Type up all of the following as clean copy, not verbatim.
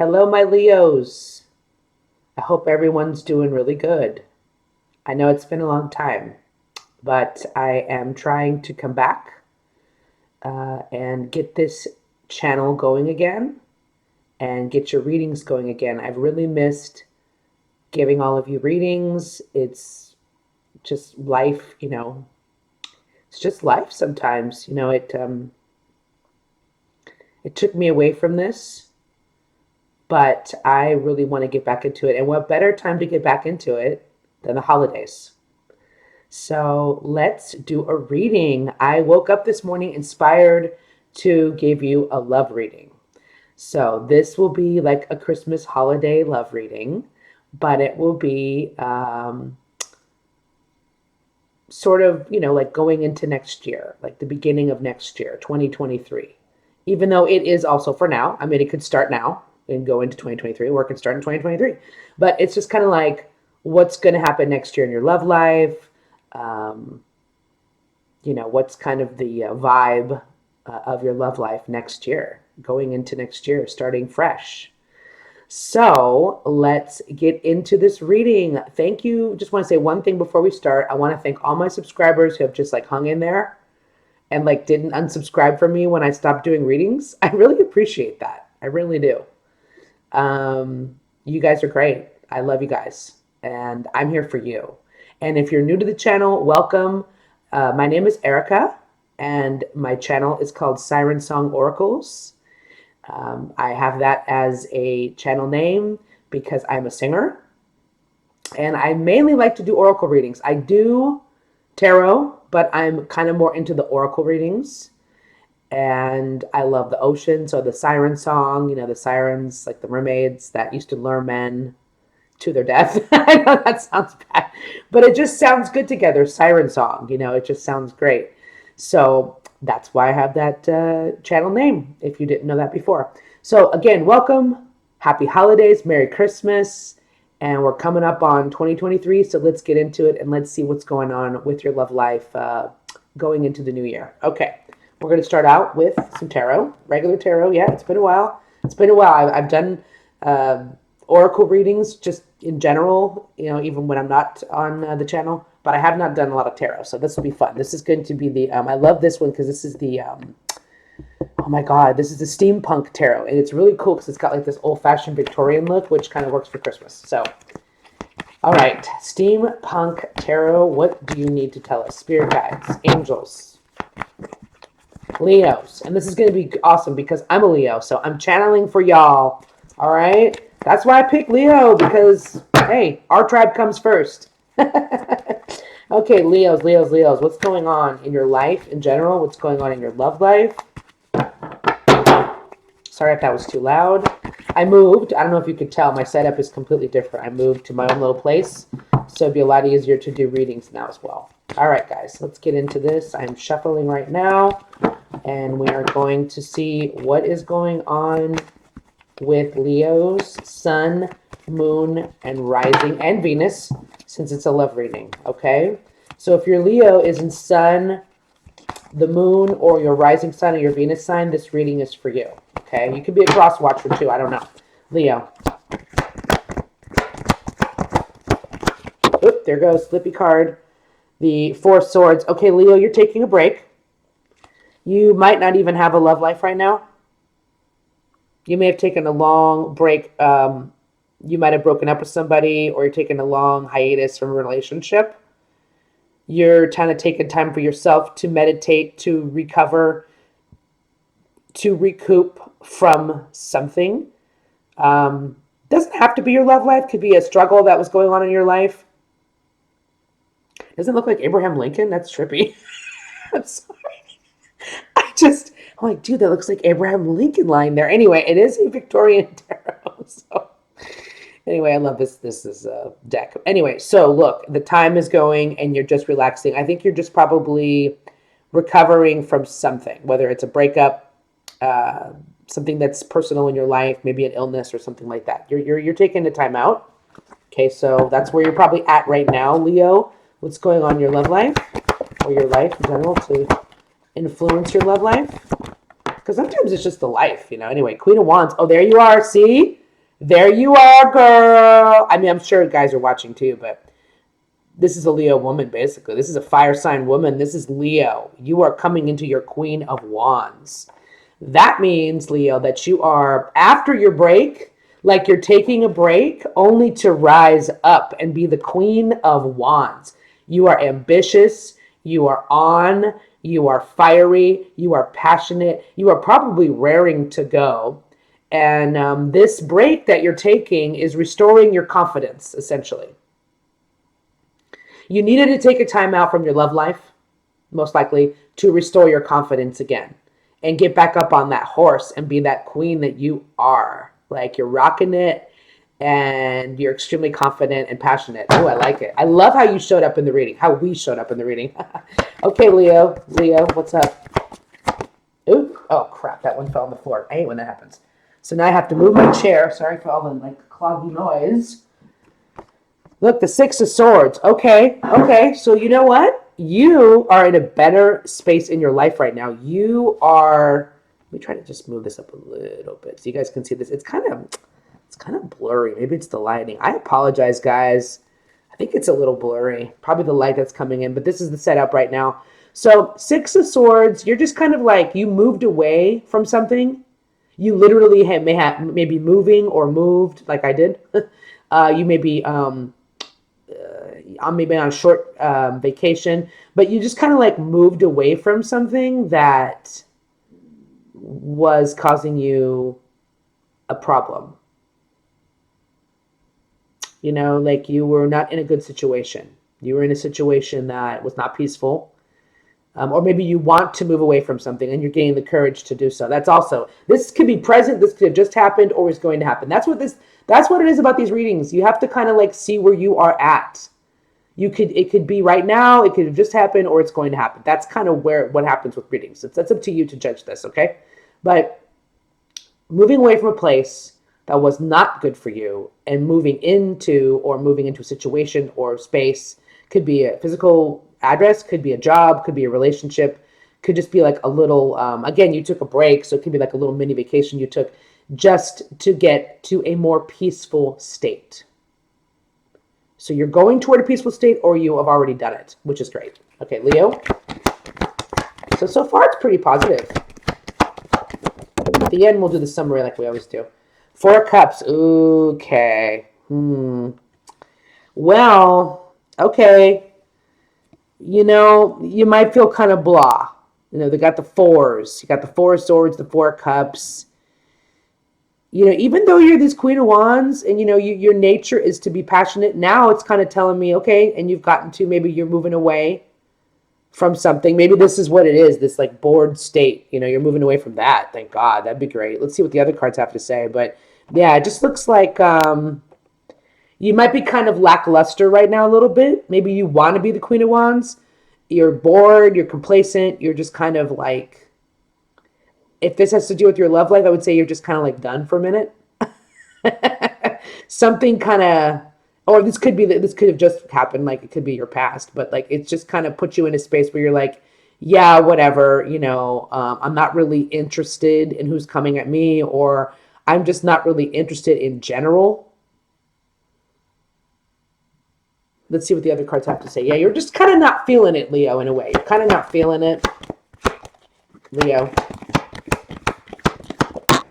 Hello, my Leos. I hope everyone's doing really good. I know it's been a long time, but I am trying to come back and get this channel going again and get your readings going again. I've really missed giving all of you readings. It's just life, it's just life sometimes. It took me away from this, but I really want to get back into it. And what better time to get back into it than the holidays? So let's do a reading. I woke up this morning inspired to give you a love reading. So this will be like a Christmas holiday love reading, but it will be sort of, like going into next year, like the beginning of next year, 2023. Even though it is also for now. I mean, it could start now and go into 2023, or it could start in 2023. But it's just kind of like what's going to happen next year in your love life. What's kind of the vibe of your love life next year, going into next year, starting fresh. So let's get into this reading. Thank you. Just want to say one thing before we start. I want to thank all my subscribers who have just like hung in there and like didn't unsubscribe from me when I stopped doing readings. I really appreciate that. I really do. You guys are great. I love you guys. And I'm here for you. And if you're new to the channel, welcome. My name is Erica, and my channel is called Siren Song Oracles. I have that as a channel name because I'm a singer. And I mainly like to do oracle readings. I do tarot, but I'm kind of more into the oracle readings. And I love the ocean. So the siren song, the sirens, like the mermaids that used to lure men to their death. I know that sounds bad, but it just sounds good together. Siren song, it just sounds great. So that's why I have that channel name, if you didn't know that before. So again, welcome. Happy holidays. Merry Christmas. And we're coming up on 2023. So let's get into it and let's see what's going on with your love life going into the new year. Okay. We're going to start out with some tarot, regular tarot. Yeah, it's been a while. I've done oracle readings just in general, even when I'm not on the channel, but I have not done a lot of tarot. So this will be fun. This is going to be the, I love this one because this is the, oh my God, this is the steampunk tarot. And it's really cool because it's got like this old fashioned Victorian look, which kind of works for Christmas. So, all right, steampunk tarot. What do you need to tell us? Spirit guides, angels, Leos. And this is going to be awesome because I'm a Leo, so I'm channeling for y'all. All right. That's why I picked Leo because, hey, our tribe comes first. Okay, Leos. What's going on in your life in general? What's going on in your love life? Sorry if that was too loud. I moved. I don't know if you could tell. My setup is completely different. I moved to my own little place, so it'd be a lot easier to do readings now as well. All right, guys, let's get into this. I'm shuffling right now, and we are going to see what is going on with Leo's sun, moon, and rising, and Venus, since it's a love reading, okay? So if your Leo is in sun, the moon, or your rising sun or your Venus sign, this reading is for you, okay? You could be a cross watcher too, I don't know. Leo. Oop, there goes, slippy card. The Four of Swords. Okay, Leo, you're taking a break. You might not even have a love life right now. You may have taken a long break. You might have broken up with somebody, or you're taking a long hiatus from a relationship. You're kind of taking time for yourself to meditate, to recover, to recoup from something. Doesn't have to be your love life. Could be a struggle that was going on in your life. Doesn't it look like Abraham Lincoln? That's trippy. I'm sorry. I'm like, dude, that looks like Abraham Lincoln lying there. Anyway, it is a Victorian tarot. So anyway, I love this. This is a deck. Anyway, so look, the time is going and you're just relaxing. I think you're just probably recovering from something, whether it's a breakup, something that's personal in your life, maybe an illness or something like that. You're taking the time out. Okay, so that's where you're probably at right now, Leo. What's going on in your love life or your life in general to influence your love life? Because sometimes it's just the life, Anyway, Queen of Wands. Oh, there you are. See? There you are, girl. I mean, I'm sure guys are watching too, but this is a Leo woman, basically. This is a fire sign woman. This is Leo. You are coming into your Queen of Wands. That means, Leo, that you are, after your break, like you're taking a break only to rise up and be the Queen of Wands. You are ambitious. You are on. You are fiery. You are passionate. You are probably raring to go. And this break that you're taking is restoring your confidence, essentially. You needed to take a time out from your love life, most likely, to restore your confidence again and get back up on that horse and be that queen that you are. Like you're rocking it and you're extremely confident and passionate. Oh, I like it. I love how you showed up in the reading, how we showed up in the reading. Okay, Leo. Leo, what's up? Ooh, oh crap, that one fell on the floor. I hate when that happens. So now I have to move my chair. Sorry for all the like cloggy noise. Look, the Six of Swords. Okay. So you know what? You are in a better space in your life right now. You are. Let me try to just move this up a little bit so you guys can see this. It's kind of blurry. Maybe it's the lighting. I apologize, guys. I think it's a little blurry. Probably the light that's coming in, but this is the setup right now. So Six of Swords. You're just kind of like you moved away from something. You literally maybe moving or moved like I did. You may be maybe on a short vacation, but you just kind of like moved away from something that was causing you a problem. You know, like you were not in a good situation. You were in a situation that was not peaceful. Or maybe you want to move away from something and you're gaining the courage to do so. That's also, this could be present, this could have just happened or is going to happen. That's what it is about these readings. You have to kind of like see where you are at. It could be right now, it could have just happened, or it's going to happen. That's kind of what happens with readings. That's up to you to judge this, okay? But moving away from a place that was not good for you and moving into a situation or space, could be a physical address, could be a job, could be a relationship, could just be like a little, again, you took a break, so it could be like a little mini vacation you took just to get to a more peaceful state. So you're going toward a peaceful state or you have already done it, which is great. Okay, Leo. So far it's pretty positive. At the end, we'll do the summary like we always do. Four of Cups. Okay. Well, okay. You know, you might feel kind of blah. You know, they got the fours. You got the Four of Swords, the Four of Cups. You know, even though you're this Queen of Wands and, you know, your nature is to be passionate, now it's kind of telling me, okay, and you've gotten to, maybe you're moving away from something. Maybe this is what it is, this like bored state. You know, you're moving away from that. Thank God. That'd be great. Let's see what the other cards have to say. But yeah, it just looks like you might be kind of lackluster right now a little bit. Maybe you want to be the Queen of Wands. You're bored. You're complacent. You're just kind of like, if this has to do with your love life, I would say you're just kind of like done for a minute. Something kind of, or this could have just happened. Like it could be your past, but like it's just kind of put you in a space where you're like, yeah, whatever, you know, I'm not really interested in who's coming at me, or I'm just not really interested in general. Let's see what the other cards have to say. Yeah, you're just kind of not feeling it, Leo, in a way. You're kind of not feeling it, Leo.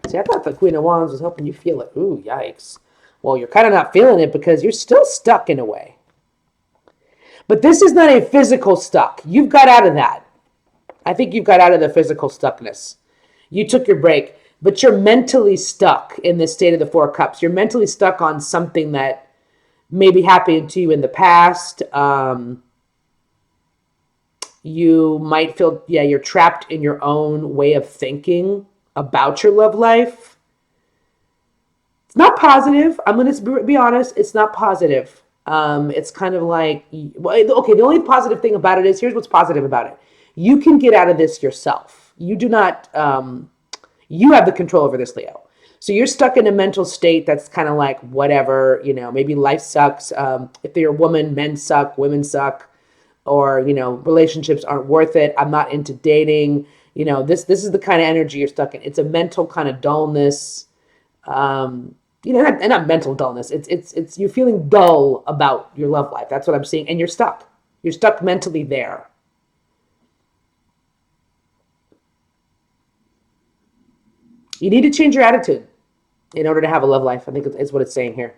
See, I thought the Queen of Wands was helping you feel it. Ooh, yikes. Well, you're kind of not feeling it because you're still stuck in a way. But this is not a physical stuck. You've got out of that. I think you've got out of the physical stuckness. You took your break, but you're mentally stuck in this state of the Four of Cups. You're mentally stuck on something that maybe happened to you in the past. You might feel, yeah, you're trapped in your own way of thinking about your love life. It's not positive. I'm going to be honest. It's not positive. It's kind of like, okay, the only positive thing about it is, here's what's positive about it. You can get out of this yourself. You do not, you have the control over this, Leo. So you're stuck in a mental state that's kind of like, whatever, you know, maybe life sucks. If you're a woman, men suck, women suck, or, you know, relationships aren't worth it. I'm not into dating. You know, this is the kind of energy you're stuck in. It's a mental kind of dullness. You know, not mental dullness. It's you're feeling dull about your love life. That's what I'm seeing, and you're stuck. You're stuck mentally there. You need to change your attitude in order to have a love life. I think is what it's saying here.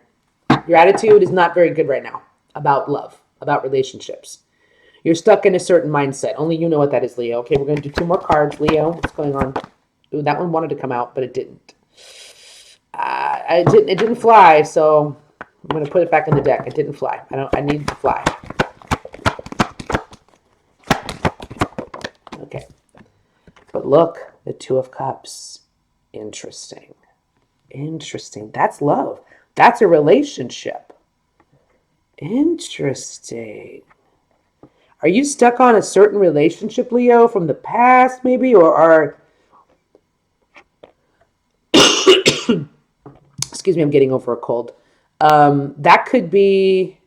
Your attitude is not very good right now about love, about relationships. You're stuck in a certain mindset. Only you know what that is, Leo. Okay, we're going to do 2 more cards. Leo, what's going on? Ooh, that one wanted to come out, but it didn't. It didn't fly, so I'm going to put it back in the deck. It didn't fly. I need to fly. Okay. But look, the 2 of Cups. Interesting. Interesting. That's love. That's a relationship. Interesting. Are you stuck on a certain relationship, Leo, from the past, maybe? Or are... Excuse me, I'm getting over a cold. That could be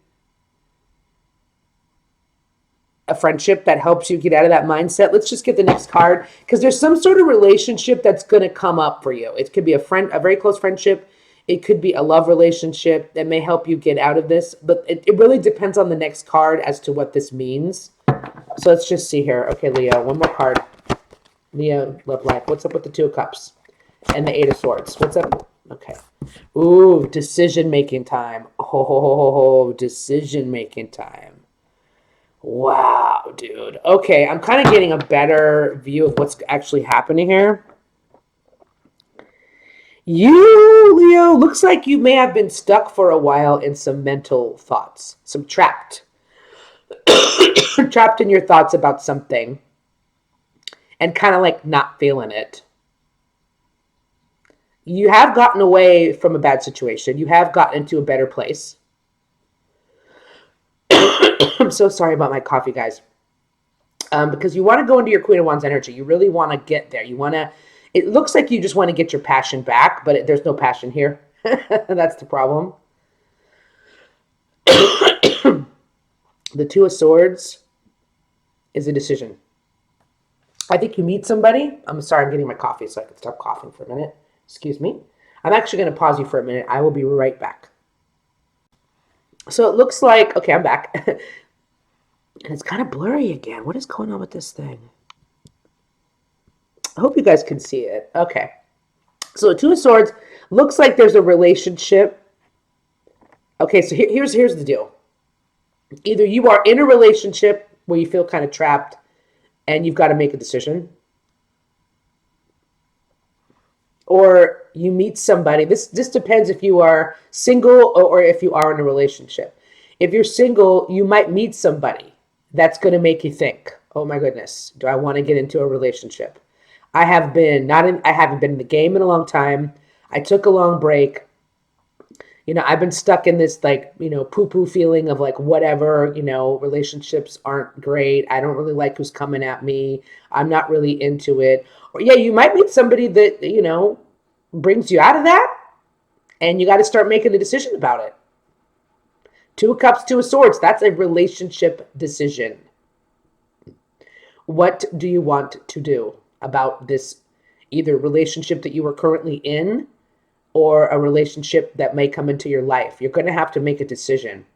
a friendship that helps you get out of that mindset. Let's just get the next card, because there's some sort of relationship that's going to come up for you. It could be a very close friendship. It could be a love relationship that may help you get out of this. But it really depends on the next card as to what this means. So let's just see here. Okay, Leo, one more card. Leo, love life. What's up with the 2 of Cups and the 8 of Swords? What's up? Okay. Ooh, decision-making time. Oh, decision-making time. Wow, dude. Okay, I'm kind of getting a better view of what's actually happening here. You, Leo, looks like you may have been stuck for a while in some mental thoughts, some trapped in your thoughts about something and kind of like not feeling it. You have gotten away from a bad situation. You have gotten into a better place. I'm so sorry about my coffee, guys. Because you want to go into your Queen of Wands energy. You really want to get there. You want to, it looks like you just want to get your passion back, but there's no passion here. That's the problem. The 2 of Swords is a decision. I think you meet somebody. I'm sorry, I'm getting my coffee so I can stop coughing for a minute. Excuse me. I'm actually going to pause you for a minute. I will be right back. So it looks like, okay, I'm back. And it's kind of blurry again. What is going on with this thing? I hope you guys can see it. Okay. So the 2 of Swords looks like there's a relationship. Okay, so here's the deal. Either you are in a relationship where you feel kind of trapped and you've got to make a decision, or you meet somebody. This depends if you are single or if you are in a relationship. If you're single, you might meet somebody that's going to make you think, oh my goodness, do I want to get into a relationship? I haven't been in the game in a long time. I took a long break. I've been stuck in this like, poo-poo feeling of like, whatever, relationships aren't great. I don't really like who's coming at me. I'm not really into it. Or yeah, you might meet somebody that, brings you out of that, and you got to start making a decision about it. 2 of Cups, 2 of Swords, that's a relationship decision. What do you want to do about this either relationship that you are currently in or a relationship that may come into your life? You're going to have to make a decision.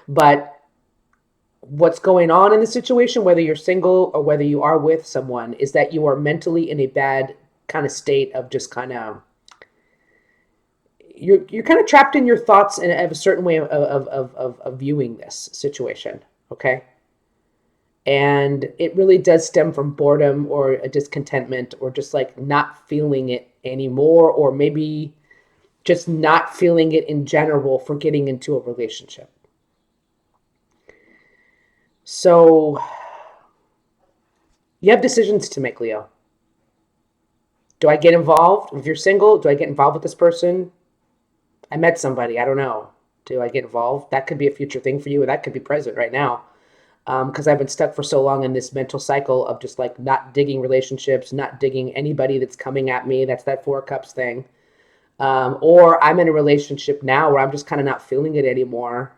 But what's going on in the situation, whether you're single or whether you are with someone, is that you are mentally in a bad kind of state of just kind of, you're kind of trapped in your thoughts and have a certain way of viewing this situation. Okay. And it really does stem from boredom or a discontentment or just like not feeling it anymore, or maybe just not feeling it in general for getting into a relationship. So you have decisions to make, Leo. Do I get involved? If you're single, do I get involved with this person? I met somebody. I don't know. Do I get involved? That could be a future thing for you, or that could be present right now. Because I've been stuck for so long in this mental cycle of just like not digging relationships, not digging anybody that's coming at me. That's that 4 of Cups thing. Or I'm in a relationship now where I'm just kind of not feeling it anymore.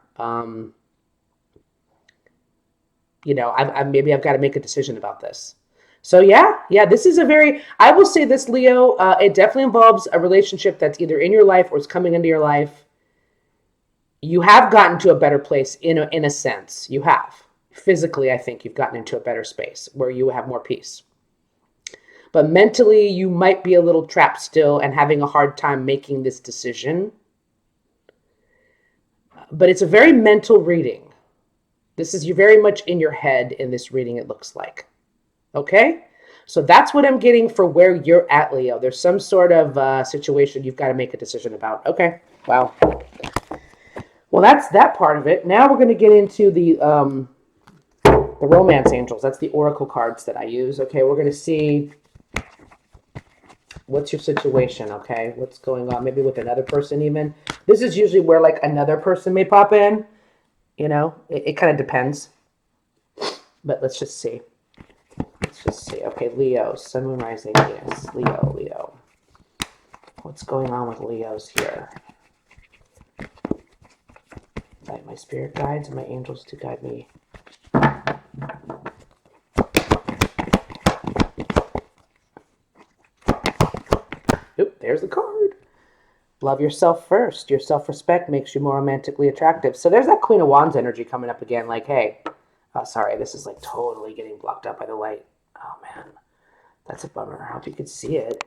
Maybe I've got to make a decision about this. So yeah, this is a very, I will say this, Leo, it definitely involves a relationship that's either in your life or is coming into your life. You have gotten to a better place in a sense. You have. Physically, I think you've gotten into a better space where you have more peace. But mentally, you might be a little trapped still and having a hard time making this decision. But it's a very mental reading. This is, you're very much in your head in this reading, it looks like. Okay? So that's what I'm getting for where you're at, Leo. There's some sort of situation you've got to make a decision about. Okay. Wow. Well, that's that part of it. Now we're going to get into the romance angels. That's the oracle cards that I use. Okay, we're going to see what's your situation, okay? What's going on, maybe with another person even. This is usually where like another person may pop in. You know, it kind of depends. But let's just see. Let's just see. Okay, Leo, Sun, Moon, Rising, Venus. Leo. What's going on with Leos here? Invite my spirit guides and my angels to guide me. Oop, there's the card. Love yourself first. Your self-respect makes you more romantically attractive. So there's that Queen of Wands energy coming up again. Like, hey, oh, sorry, this is like totally getting blocked up by the light. Oh, man. That's a bummer. I hope you could see it.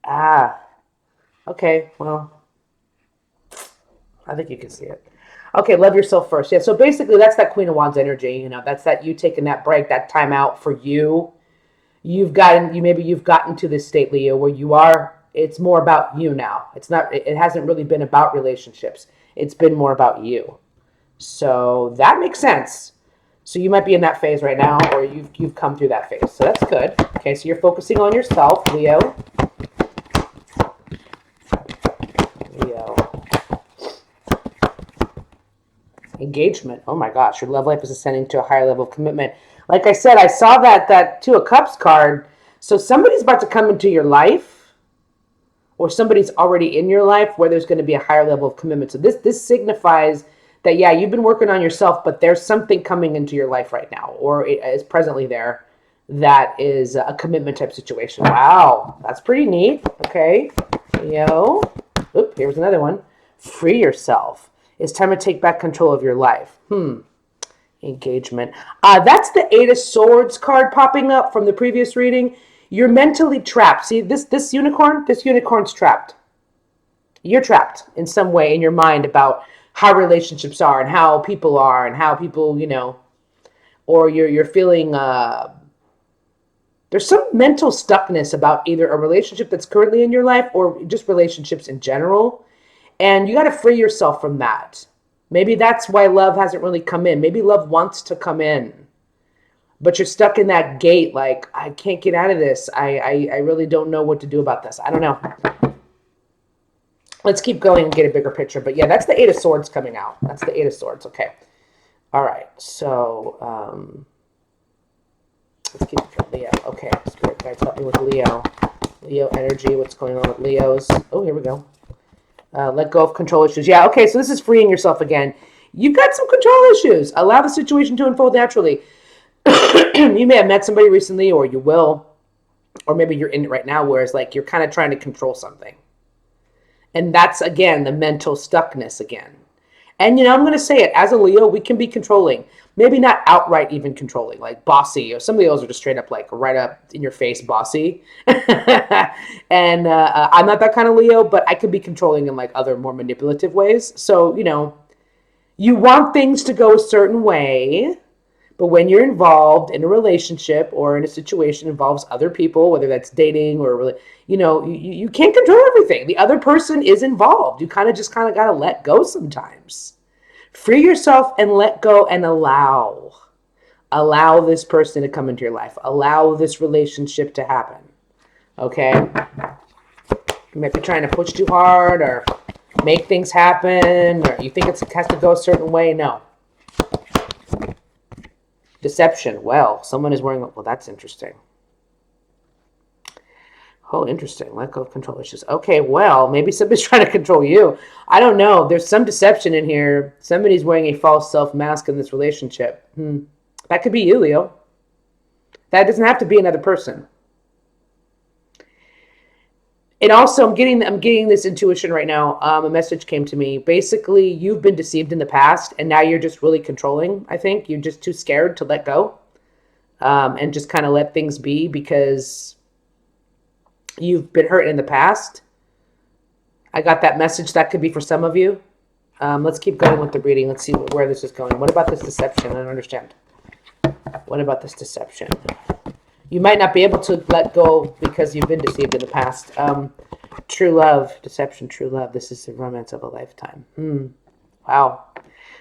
Ah. Okay, well, I think you can see it. Okay, love yourself first. Yeah, so basically that's that Queen of Wands energy. You know, that's that you taking that break, that time out for you. You've gotten to this state, Leo, where you are, it's more about you now. It hasn't really been about relationships. It's been more about you. So that makes sense. So you might be in that phase right now, or you've come through that phase. So that's good. Okay, so you're focusing on yourself, Leo. Engagement. Oh my gosh, your love life is ascending to a higher level of commitment. Like I said, I saw that Two of Cups card. So somebody's about to come into your life, or somebody's already in your life where there's going to be a higher level of commitment. So this signifies that, yeah, you've been working on yourself, but there's something coming into your life right now, or it is presently there, that is a commitment type situation. Wow, that's pretty neat. Okay, Leo. Oop, here's another one. Free yourself. It's time to take back control of your life. Engagement. That's the Eight of Swords card popping up from the previous reading. You're mentally trapped. See, this unicorn? This unicorn's trapped. You're trapped in some way in your mind about how relationships are and how people are and how people, you know, or you're feeling there's some mental stuckness about either a relationship that's currently in your life or just relationships in general. And you got to free yourself from that. Maybe that's why love hasn't really come in. Maybe love wants to come in, but you're stuck in that gate. Like, I can't get out of this. I really don't know what to do about this. I don't know. Let's keep going and get a bigger picture. But yeah, that's the Eight of Swords coming out. That's the Eight of Swords. Okay. All right. So, let's keep Leo. Okay. Spirit guides, help me with Leo. Leo energy. What's going on with Leos? Oh, here we go. Let go of control issues. Yeah, okay, so this is freeing yourself again. You've got some control issues. Allow the situation to unfold naturally. You may have met somebody recently, or you will, or maybe you're in it right now, where it's like you're kind of trying to control something. And that's, again, the mental stuckness again. And, you know, I'm going to say it. As a Leo, we can be controlling. Maybe not outright even controlling, like bossy. Or some Leos are just straight up, like, right up in your face bossy. And I'm not that kind of Leo, but I can be controlling in, like, other more manipulative ways. So, you know, you want things to go a certain way. But when you're involved in a relationship or in a situation that involves other people, whether that's dating or, you know, you can't control everything. The other person is involved. You kind of got to let go sometimes. Free yourself and let go and allow. Allow this person to come into your life. Allow this relationship to happen. Okay? You might be trying to push too hard or make things happen, or you think it has to go a certain way. No. Deception. Well, someone is wearing... Well, that's interesting. Oh, interesting. Let go of control issues. Okay, well, maybe somebody's trying to control you. I don't know. There's some deception in here. Somebody's wearing a false self mask in this relationship. That could be you, Leo. That doesn't have to be another person. And also, I'm getting this intuition right now. A message came to me. Basically, you've been deceived in the past, and now you're just really controlling. I think you're just too scared to let go, and just kind of let things be because you've been hurt in the past. I got that message. That could be for some of you. Let's keep going with the reading. Let's see where this is going. What about this deception? I don't understand. What about this deception? You might not be able to let go because you've been deceived in the past. True love, deception, true love. This is the romance of a lifetime. Wow.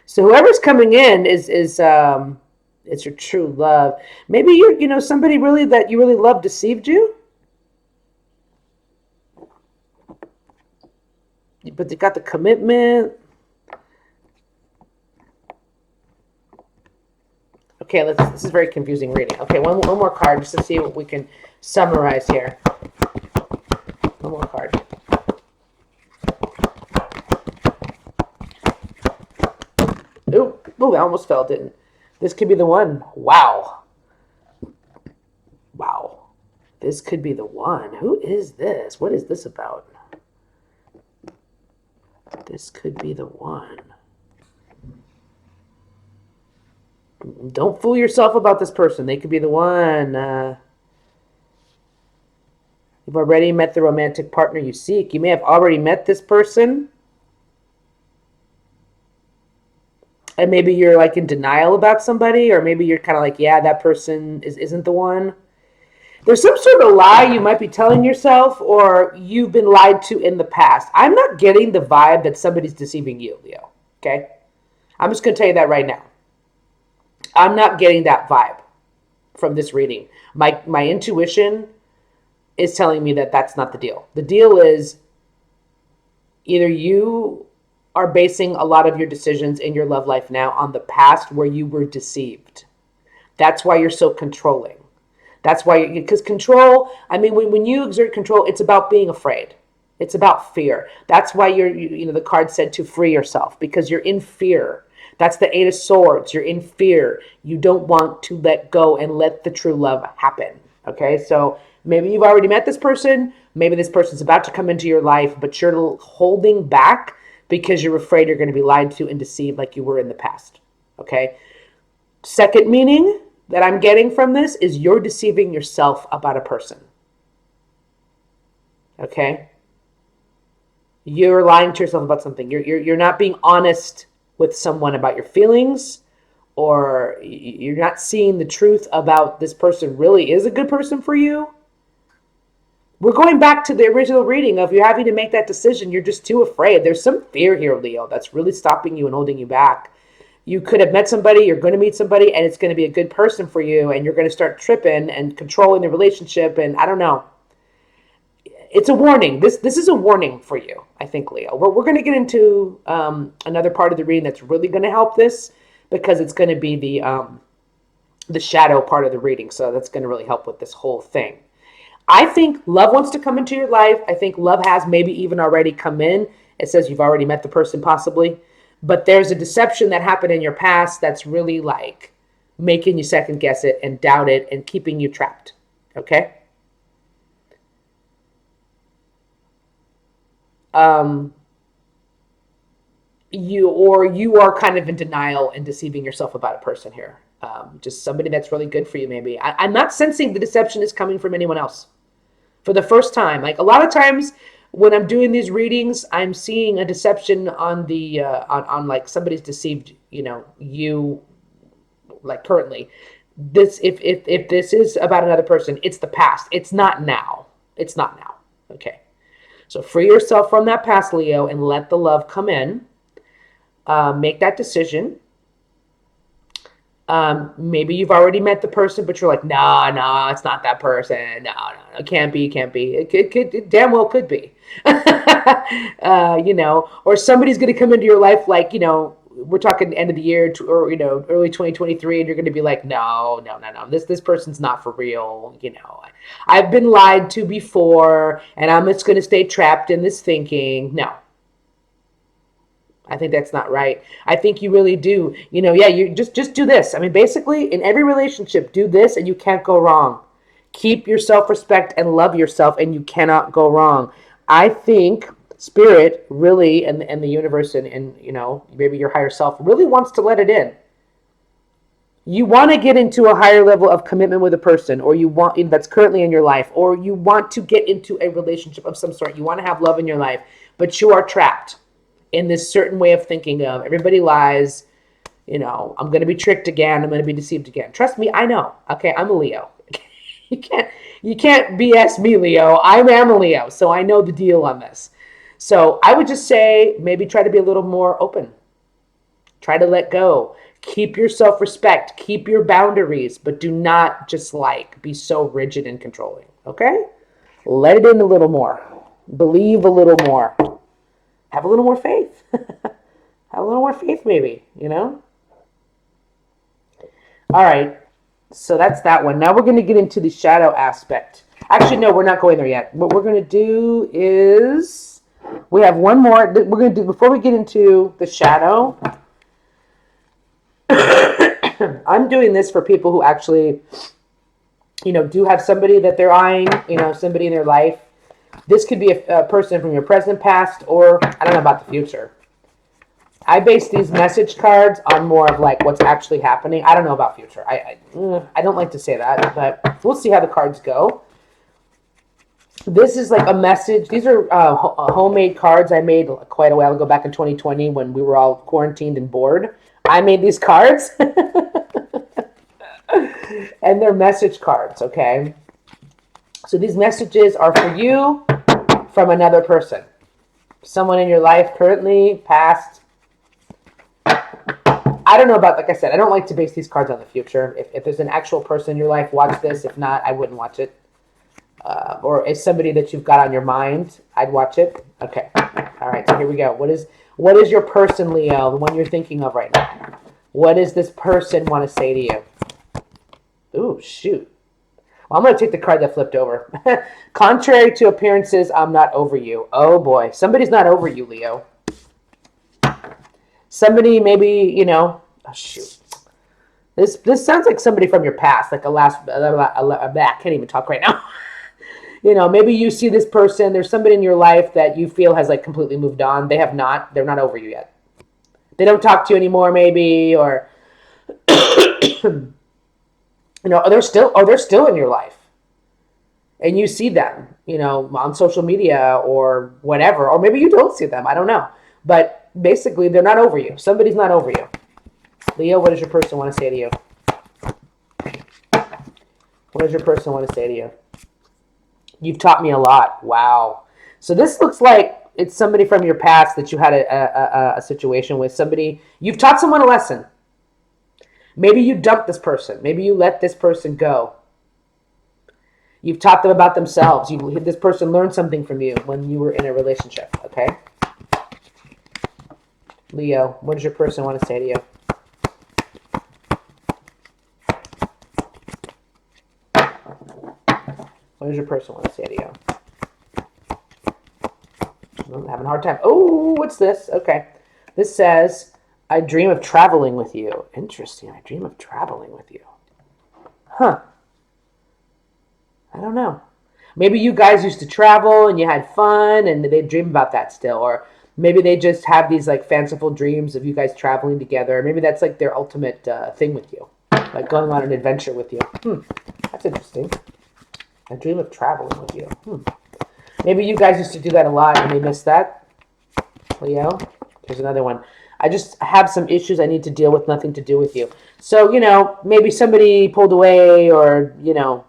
So whoever's coming in is it's your true love. Maybe you're somebody really that you really love deceived you, but they got the commitment. Okay, this is very confusing reading. Okay, one more card just to see what we can summarize here. One more card. Ooh, I almost fell, didn't. This could be the one. Wow. Wow. This could be the one. Who is this? What is this about? This could be the one. Don't fool yourself about this person. They could be the one. You've already met the romantic partner you seek. You may have already met this person. And maybe you're like in denial about somebody, or maybe you're kind of like, yeah, that person isn't the one. There's some sort of lie you might be telling yourself, or you've been lied to in the past. I'm not getting the vibe that somebody's deceiving you, Leo. Okay? I'm just going to tell you that right now. I'm not getting that vibe from this reading. My intuition is telling me that that's not the deal. The deal is either you are basing a lot of your decisions in your love life now on the past where you were deceived. That's why you're so controlling. That's why, because control, I mean, when you exert control, it's about being afraid. It's about fear. That's why the card said to free yourself, because you're in fear. That's the Eight of Swords. You're in fear. You don't want to let go and let the true love happen. Okay, so maybe you've already met this person. Maybe this person's about to come into your life, but you're holding back because you're afraid you're going to be lied to and deceived like you were in the past. Okay, second meaning that I'm getting from this is you're deceiving yourself about a person. Okay, you're lying to yourself about something. You're not being honest with someone about your feelings, or you're not seeing the truth about this person really is a good person for you. We're going back to the original reading of you having to make that decision. You're just too afraid. There's some fear here, Leo, that's really stopping you and holding you back. You could have met somebody, you're going to meet somebody, and it's going to be a good person for you, and you're going to start tripping and controlling the relationship, and I don't know. It's a warning. This is a warning for you, I think, Leo. We're going to get into another part of the reading that's really going to help this, because it's going to be the shadow part of the reading. So that's going to really help with this whole thing. I think love wants to come into your life. I think love has maybe even already come in. It says you've already met the person possibly. But there's a deception that happened in your past that's really like making you second guess it and doubt it and keeping you trapped. Okay? You are kind of in denial and deceiving yourself about a person here. Just somebody that's really good for you, maybe. I'm not sensing the deception is coming from anyone else. For the first time, like a lot of times when I'm doing these readings, I'm seeing a deception on the on like somebody's deceived, you like currently. This if this is about another person, it's the past. It's not now. It's not now. Okay. So free yourself from that past, Leo, and let the love come in. Make that decision. Maybe you've already met the person, but you're like, no, it's not that person. No, it can't be. It damn well could be. Or somebody's going to come into your life like, we're talking end of the year or, early 2023, and you're going to be like, no. This person's not for real. I've been lied to before, and I'm just going to stay trapped in this thinking. No. I think that's not right. I think you really do. You know, yeah, you just do this. I mean, basically, in every relationship, do this and you can't go wrong. Keep your self-respect and love yourself and you cannot go wrong. I think spirit really and the universe and you know, maybe your higher self really wants to let it in. You want to get into a higher level of commitment with a person, or you want that's currently in your life, or you want to get into a relationship of some sort. You want to have love in your life, but you are trapped in this certain way of thinking of everybody lies. You know, I'm going to be tricked again. I'm going to be deceived again. Trust me, I know. Okay, I'm a Leo. you can't you can't BS me, Leo. I am a Leo, so I know the deal on this. So I would just say maybe try to be a little more open. Try to let go. Keep your self-respect. Keep your boundaries, but do not just like be so rigid and controlling. Okay? Let it in a little more. Believe a little more. Have a little more faith. Have a little more faith, maybe, you know? All right. So that's that one. Now we're going to get into the shadow aspect. Actually, no, we're not going there yet. What we're going to do is we have one more. We're going to do before we get into the shadow. I'm doing this for people who actually, you know, do have somebody that they're eyeing, you know, somebody in their life. This could be a person from your present, past, or I don't know about the future. I base these message cards on more of like what's actually happening. I don't know about future. I don't like to say that, but we'll see how the cards go. This is like a message. These are homemade cards I made quite a while ago, back in 2020 when we were all quarantined and bored. I made these cards. And they're message cards, okay? So these messages are for you from another person. Someone in your life currently, past. I don't know about, like I said, I don't like to base these cards on the future. If there's an actual person in your life, watch this. If not, I wouldn't watch it. Or if somebody that you've got on your mind, I'd watch it. Okay. All right, so here we go. What is your person, Leo, the one you're thinking of right now? What does this person want to say to you? Ooh, shoot. Well, I'm going to take the card that flipped over. Contrary to appearances, I'm not over you. Oh, boy. Somebody's not over you, Leo. Somebody maybe, you know, oh, shoot. This sounds like somebody from your past, like I can't even talk right now. You know, maybe you see this person, there's somebody in your life that you feel has like completely moved on. They have not. They're not over you yet. They don't talk to you anymore, maybe, or you know, they're still in your life. And you see them, you know, on social media or whatever, or maybe you don't see them. I don't know. But basically, they're not over you. Somebody's not over you. Leo, what does your person want to say to you? What does your person want to say to you? You've taught me a lot. Wow. So this looks like it's somebody from your past that you had a situation with. Somebody, you've taught someone a lesson. Maybe you dumped this person. Maybe you let this person go. You've taught them about themselves. This person learned something from you when you were in a relationship, okay? Leo, what does your person want to say to you? What does your person want to say to you? I'm having a hard time. Oh, what's this? Okay. This says, I dream of traveling with you. Interesting. I dream of traveling with you. Huh. I don't know. Maybe you guys used to travel and you had fun and they dream about that still. Or maybe they just have these like fanciful dreams of you guys traveling together. Maybe that's like their ultimate thing with you. Like going on an adventure with you. That's interesting. I dream of traveling with you. Maybe you guys used to do that a lot and they missed that. Leo, here's another one. I just have some issues I need to deal with, nothing to do with you. So, you know, maybe somebody pulled away or, you know,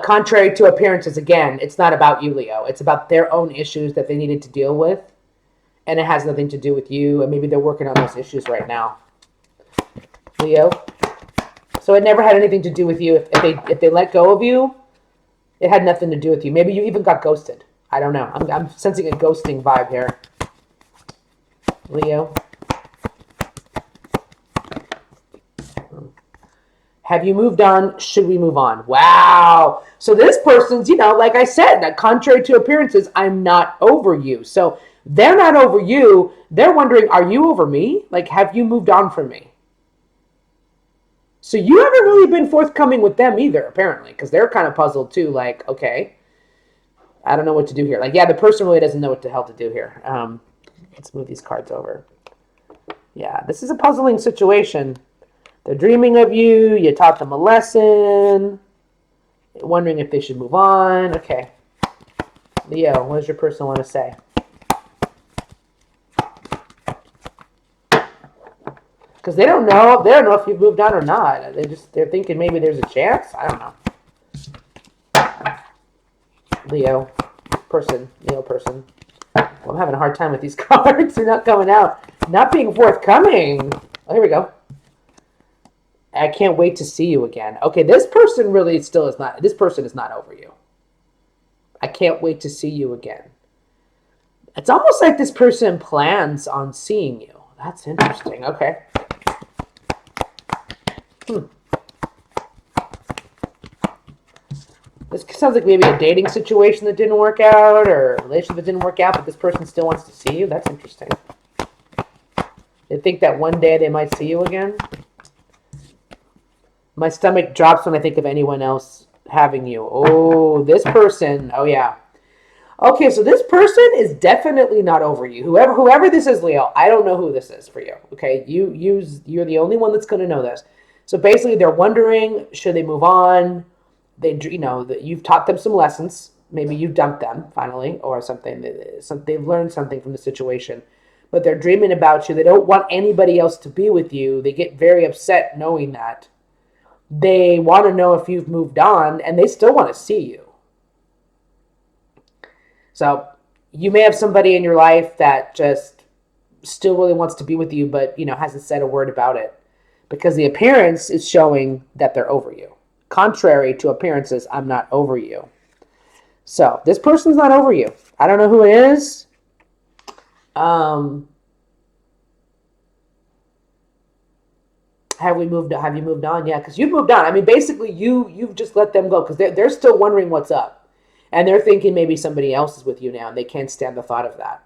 contrary to appearances, again, it's not about you, Leo. It's about their own issues that they needed to deal with. And it has nothing to do with you. And maybe they're working on those issues right now. Leo. So it never had anything to do with you. If they let go of you, it had nothing to do with you. Maybe you even got ghosted. I don't know. I'm sensing a ghosting vibe here. Leo. Have you moved on? Should we move on? Wow. So this person's, like I said, that contrary to appearances, I'm not over you. So they're not over you. They're wondering, are you over me? Like, have you moved on from me? So you haven't really been forthcoming with them either, apparently, because they're kind of puzzled too. Like, okay, I don't know what to do here. Like, yeah, the person really doesn't know what the hell to do here. Let's move these cards over. Yeah, this is a puzzling situation. They're dreaming of you. You taught them a lesson. Wondering if they should move on. Okay. Leo, what does your person want to say? Because they don't know. They don't know if you've moved on or not. They're thinking maybe there's a chance. I don't know. Leo person. Well, I'm having a hard time with these cards. They're not coming out. Not being forthcoming. Oh, here we go. I can't wait to see you again. Okay, this person really still is not. This person is not over you. I can't wait to see you again. It's almost like this person plans on seeing you. That's interesting. Okay. This sounds like maybe a dating situation that didn't work out, or a relationship that didn't work out, but this person still wants to see you. That's interesting. They think that one day they might see you again. My stomach drops when I think of anyone else having you. Oh, this person. Oh, yeah. Okay, so this person is definitely not over you. Whoever this is, Leo, I don't know who this is for you. Okay, you're the only one that's going to know this. So basically, they're wondering, should they move on? You've taught them some lessons. Maybe you dumped them finally, or something. They've learned something from the situation, but they're dreaming about you. They don't want anybody else to be with you. They get very upset knowing that. They want to know if you've moved on, and they still want to see you. So you may have somebody in your life that just still really wants to be with you, but hasn't said a word about it, because the appearance is showing that they're over you. Contrary to appearances, I'm not over you. So this person's not over you. I don't know who it is. Have you moved on? Yeah, because you've moved on. I mean, basically, you've just let them go, because they're still wondering what's up, and they're thinking maybe somebody else is with you now, and they can't stand the thought of that.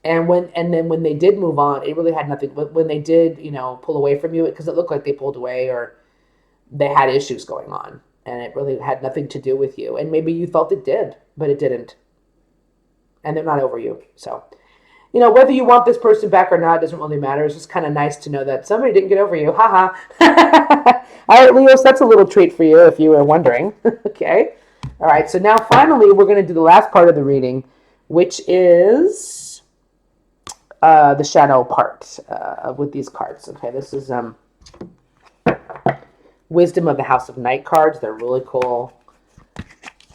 And then when they did move on, it really had nothing. When they did, pull away from you, because it looked like they pulled away, or they had issues going on, and it really had nothing to do with you. And maybe you felt it did, but it didn't. And they're not over you, so. Whether you want this person back or not doesn't really matter. It's just kind of nice to know that somebody didn't get over you. Haha. All right, Leos, that's a little treat for you if you were wondering. Okay. All right, so now finally we're going to do the last part of the reading, which is the shadow part with these cards. Okay, this is Wisdom of the House of Night cards. They're really cool.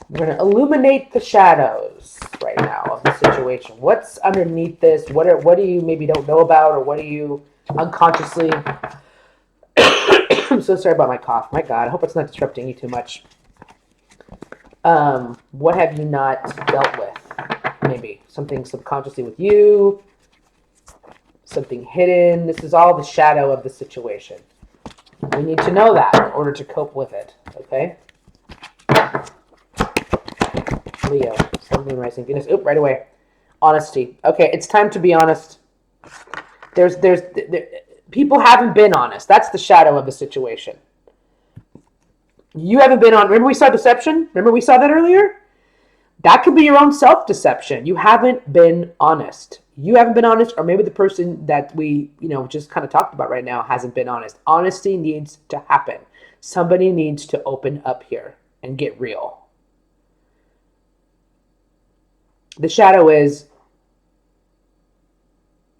We're going to illuminate the shadows right now of the situation. What's underneath this? What do you maybe don't know about, or what do you unconsciously... I'm so sorry about my cough. My God, I hope it's not disrupting you too much. What have you not dealt with? Maybe something subconsciously with you, something hidden. This is all the shadow of the situation. We need to know that in order to cope with it, okay? Leo, Sun, Moon, Rising, Venus. Oop, right away. Honesty. Okay, it's time to be honest. People haven't been honest. That's the shadow of the situation. You haven't been on. Remember we saw deception? Remember we saw that earlier? That could be your own self-deception. You haven't been honest. You haven't been honest, or maybe the person that we, just kind of talked about right now hasn't been honest. Honesty needs to happen. Somebody needs to open up here and get real. The shadow is,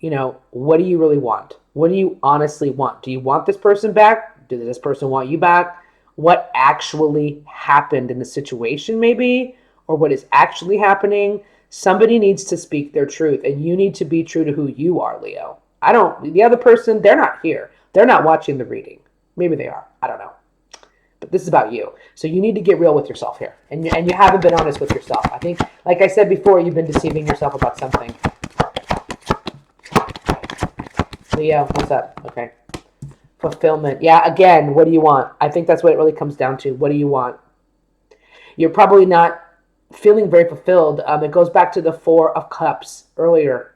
what do you really want? What do you honestly want? Do you want this person back? Does this person want you back? What actually happened in the situation, maybe? Or what is actually happening? Somebody needs to speak their truth, and you need to be true to who you are, Leo. The other person, they're not here. They're not watching the reading. Maybe they are. I don't know. But this is about you. So you need to get real with yourself here. And you haven't been honest with yourself. I think, like I said before, you've been deceiving yourself about something. Leo, what's up? Okay. Fulfillment. Yeah, again, what do you want? I think that's what it really comes down to. What do you want? You're probably not feeling very fulfilled. It goes back to the Four of Cups earlier.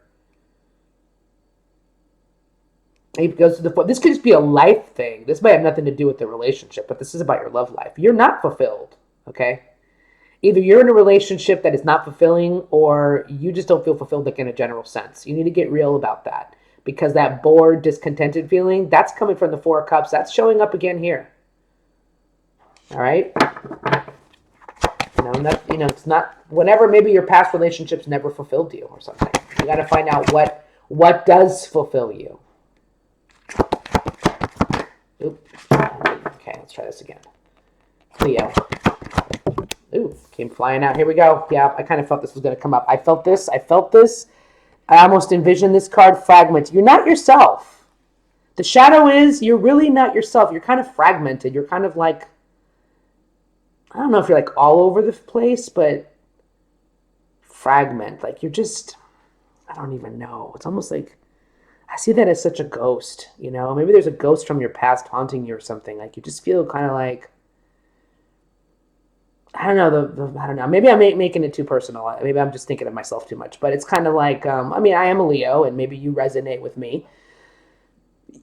It goes to the four. This could just be a life thing. This might have nothing to do with the relationship, but this is about your love life. You're not fulfilled, okay? Either you're in a relationship that is not fulfilling, or you just don't feel fulfilled, like in a general sense. You need to get real about that, because that bored, discontented feeling, that's coming from the Four of Cups. That's showing up again here. All right? It's not, whenever maybe your past relationships never fulfilled you or something. You got to find out what does fulfill you. Oop. Okay, let's try this again. Leo. Ooh, came flying out. Here we go. Yeah, I kind of felt this was going to come up. I felt this. I almost envisioned this card. Fragment. You're not yourself. The shadow is, you're really not yourself. You're kind of fragmented. You're kind of like, I don't know if you're like all over the place, but fragment. Like you're just, I don't even know. It's almost like, I see that as such a ghost, you know? Maybe there's a ghost from your past haunting you or something. Like you just feel kind of like, I don't know, I don't know. Maybe I'm making it too personal. Maybe I'm just thinking of myself too much. But it's kind of like, I mean, I am a Leo, and maybe you resonate with me.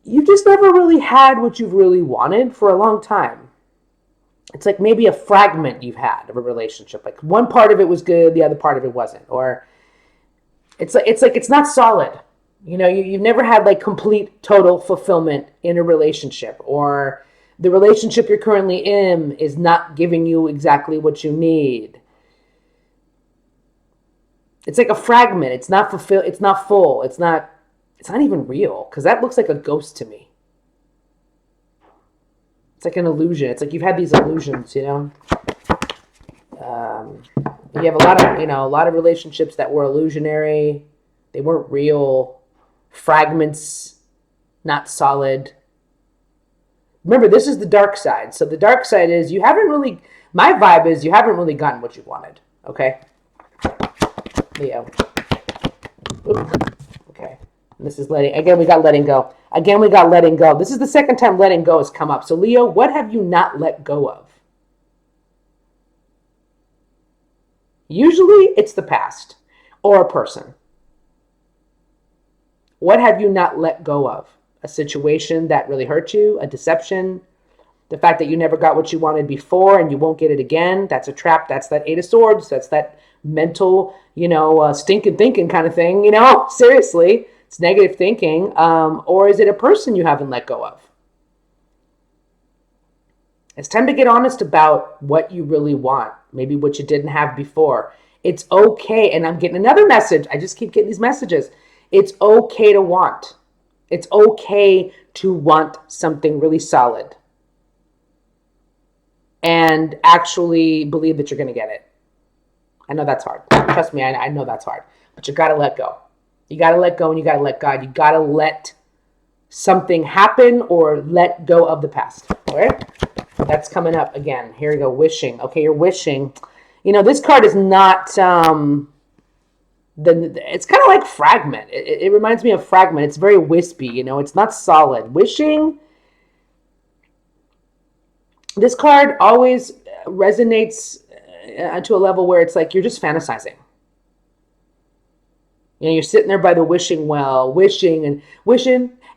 You just never really had what you've really wanted for a long time. It's like maybe a fragment you've had of a relationship. Like one part of it was good, the other part of it wasn't. Or it's like it's not solid. You know, you've never had like complete, total fulfillment in a relationship, or the relationship you're currently in is not giving you exactly what you need. It's like a fragment. It's not fulfilled. It's not full. It's not even real, because that looks like a ghost to me. It's like an illusion. It's like you've had these illusions, you know. You have a lot of relationships that were illusionary. They weren't real. Fragments, not solid. Remember, this is the dark side. So the dark side is my vibe is you haven't really gotten what you wanted. Okay? Leo. Oops. Okay. And this is again, we got letting go. Again, we got letting go. This is the second time letting go has come up. So Leo, what have you not let go of? Usually it's the past or a person. What have you not let go of? A situation that really hurt you, a deception, the fact that you never got what you wanted before and you won't get it again. That's a trap. That's that Eight of Swords. That's that mental, stinking thinking kind of thing, seriously. It's negative thinking. Or is it a person you haven't let go of? It's time to get honest about what you really want. Maybe what you didn't have before. It's okay. And I'm getting another message. I just keep getting these messages. It's okay to want. It's okay to want something really solid and actually believe that you're going to get it. I know that's hard. Trust me, I know that's hard. But you got to let go. You got to let go, and you got to let God. You got to let something happen or let go of the past. All right? That's coming up again. Here we go. Wishing. Okay, you're wishing. This card is not... it's kind of like fragment. It reminds me of fragment. It's very wispy, it's not solid. Wishing, this card always resonates to a level where it's like you're just fantasizing. You're sitting there by the wishing well, wishing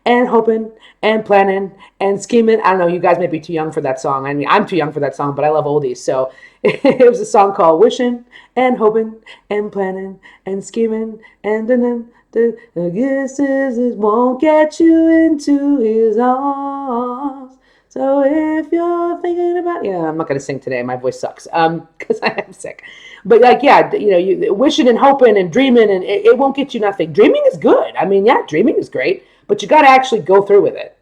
and hoping and planning and scheming. I don't know, you guys may be too young for that song. I mean, I'm too young for that song, but I love oldies. So it was a song called Wishing and Hoping and Planning and Scheming and then the kisses won't get you into his arms. So if you're thinking about, I'm not going to sing today. My voice sucks because I am sick. But you wishing and hoping and dreaming, and it won't get you nothing. Dreaming is good. I mean, dreaming is great, but you got to actually go through with it.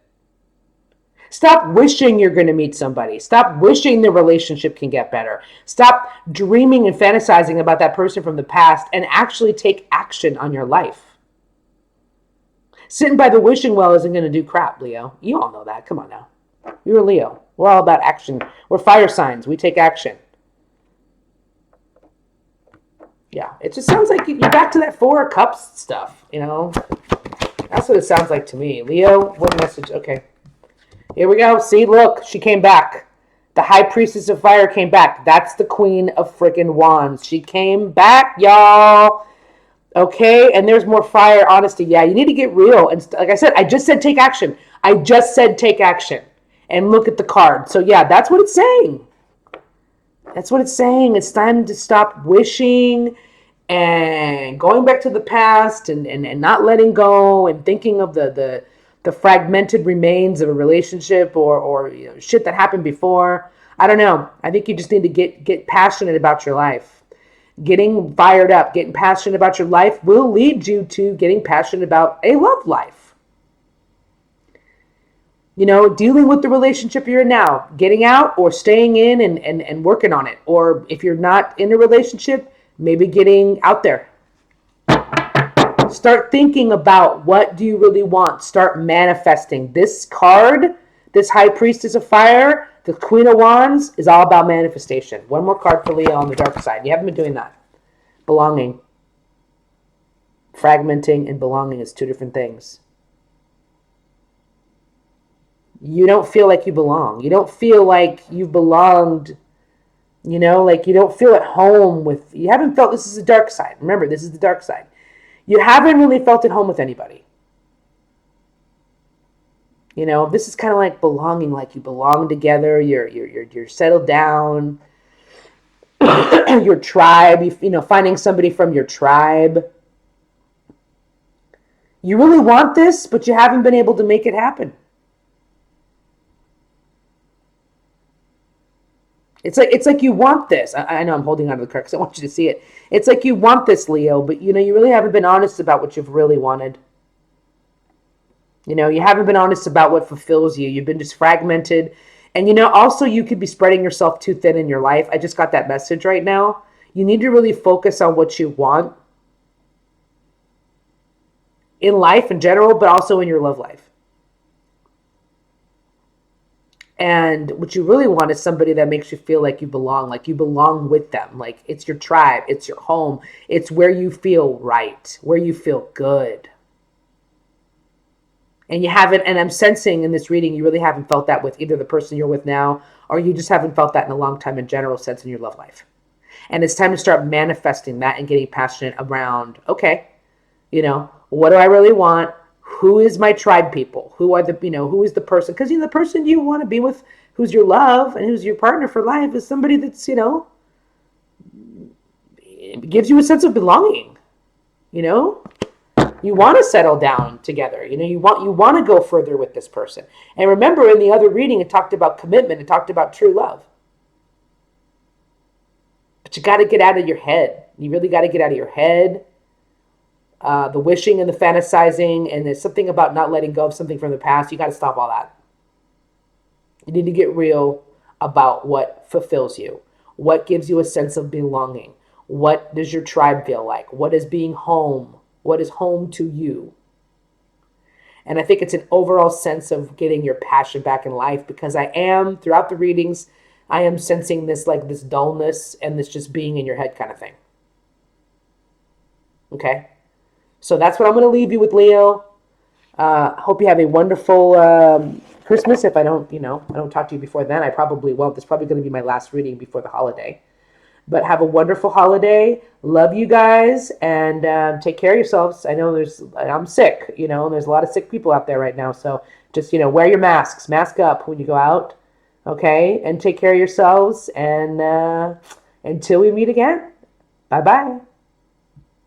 Stop wishing you're going to meet somebody. Stop wishing the relationship can get better. Stop dreaming and fantasizing about that person from the past and actually take action on your life. Sitting by the wishing well isn't going to do crap, Leo. You all know that. Come on now. You're a Leo. We're all about action. We're fire signs. We take action. Yeah, it just sounds like you're back to that Four of Cups stuff, That's what it sounds like to me. Leo, what message? Okay. Here we go. See, look, she came back. The High Priestess of Fire came back. That's the Queen of freaking Wands. She came back, y'all. Okay, and there's more fire, honesty. Yeah, you need to get real. And like I said, I just said take action. I just said take action. And look at the card. So yeah, that's what it's saying. That's what it's saying. It's time to stop wishing and going back to the past and not letting go and thinking of the fragmented remains of a relationship or shit that happened before. I don't know. I think you just need to get passionate about your life. Getting fired up, getting passionate about your life will lead you to getting passionate about a love life. Dealing with the relationship you're in now, getting out or staying in and working on it. Or if you're not in a relationship, maybe getting out there. Start thinking about what do you really want. Start manifesting. This card, this High Priestess of Fire, the Queen of Wands, is all about manifestation. One more card for Leo on the dark side. You haven't been doing that. Belonging. Fragmenting and belonging is two different things. You don't feel like you belong. You don't feel like you belonged, like you don't feel at home you haven't felt, this is the dark side. Remember, this is the dark side. You haven't really felt at home with anybody. This is kind of like belonging, like you belong together, you're settled down, your tribe, finding somebody from your tribe. You really want this, but you haven't been able to make it happen. It's like you want this. I know I'm holding on to the card because I want you to see it. It's like you want this, Leo, but you really haven't been honest about what you've really wanted. You haven't been honest about what fulfills you. You've been just fragmented. And also you could be spreading yourself too thin in your life. I just got that message right now. You need to really focus on what you want in life in general, but also in your love life. And what you really want is somebody that makes you feel like you belong with them. Like it's your tribe, it's your home, it's where you feel right, where you feel good. And you haven't, and I'm sensing in this reading, you really haven't felt that with either the person you're with now, or you just haven't felt that in a long time in general sense in your love life. And it's time to start manifesting that and getting passionate around, okay, what do I really want? Who is my tribe people? Who is the person? Because the person you want to be with, who's your love and who's your partner for life, is somebody that's, gives you a sense of belonging. You want to settle down together. You want to go further with this person. And remember, in the other reading, it talked about commitment. It talked about true love. But you got to get out of your head. You really got to get out of your head. The wishing and the fantasizing, and there's something about not letting go of something from the past. You got to stop all that. You need to get real about what fulfills you. What gives you a sense of belonging? What does your tribe feel like? What is being home? What is home to you? And I think it's an overall sense of getting your passion back in life, because throughout the readings, I am sensing this dullness and this just being in your head kind of thing. Okay? So that's what I'm going to leave you with, Leo. Hope you have a wonderful Christmas. If I don't talk to you before then, I probably won't. This is probably going to be my last reading before the holiday. But have a wonderful holiday. Love you guys, and take care of yourselves. I know I'm sick, and there's a lot of sick people out there right now. So just, wear your masks. Mask up when you go out, okay? And take care of yourselves. And until we meet again, bye-bye.